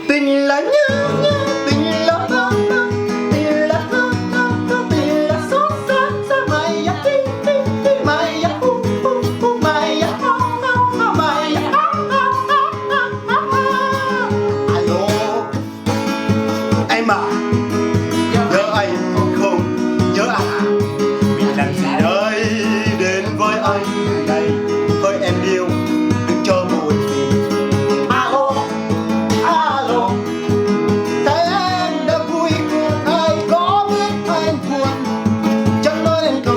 Tình là nhớ nhớ, tình là mơ mơ, tình là thơ thơ thơ, tình là xót xa xa. Mày ya ti ti ti, mày ya hu hu hu, mày ya ha ha ha, mày ya ha ha ha ha ha. Alo, em à, nhớ anh không? Nhớ à? Mình làm gì đây đến với anh này? Hỡi em yêu, đừng cho buồn vì. Alo, alo, thấy em đã vui cùng ai có biết anh buồn. Chẳng nói nên câu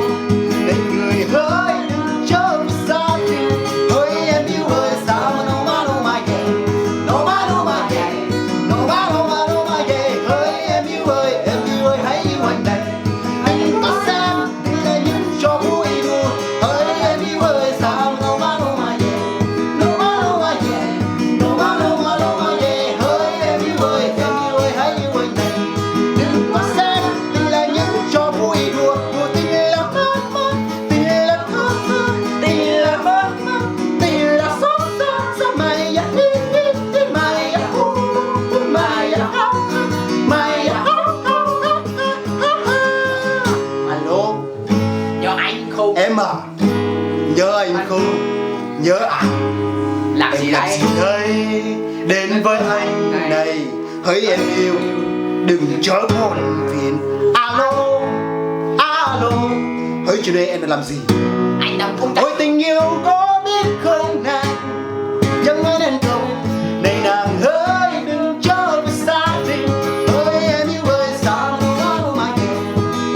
để người hỡi đừng trở về xa thì. Hỡi em yêu ơi sao mà no mà yeah, no mà yeah, no mà yeah. Hỡi em yêu ơi hãy yêu anh đây. Anh đừng có xem đây là những trò vui đùa. Hỡi em yêu ơi sao mà no mà yeah, no mà yeah, no mà yeah. Hỡi em yêu ơi hãy yêu anh đây. Đừng có xem đây là những trò vui đùa. Đùa tình là mơ mơ, tình là thơ thơ, tình là mơ mơ, tình là xót xa xa. Mày ya đi đi đi, mày ya hu hu, mày ya ha ha, mày ya ha ha ha ha. Alo, Nhớ anh không? em à, nhớ anh không? Nhớ à? Làm gì Em làm đây? gì đây đến với anh này? Hỡi em yêu đừng chớ buồn phiền. Alo, alo, hỡi chiều nay em đã làm gì? Anh đang không Ôi tình yêu có biết không nàng, chẳng nói nên câu này nàng hỡi đừng trở về xa tình. Hỡi em yêu ơi sao mà yeah,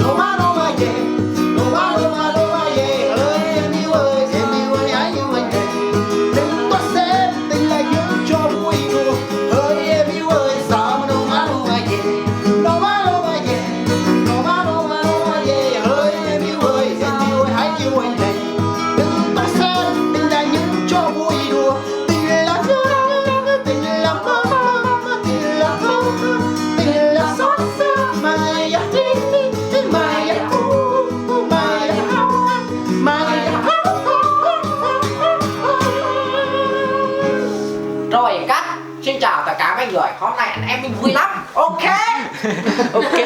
no mà yeah, no mà yeah. Hỡi em yêu ơi hãy yêu anh đây. Đừng có xem tình là những trò vui đùa. Hỡi em yêu ơi sao mà yeah, no mà yeah, no mà yeah. Hỡi em yêu ơi hãy yêu anh đây. Đừng có xem tình là những trò vui đùa. Tình là nhớ, tình là mơ mơ, tình là thơ thơ, tình là xót xa. Mày ya đi đi đi, mày ya hu hu, mày ya ha ha, mày ya ha ha. Rồi cắt. Xin chào tất cả mọi người. Hôm nay anh em mình vui lắm. Ok. Ok.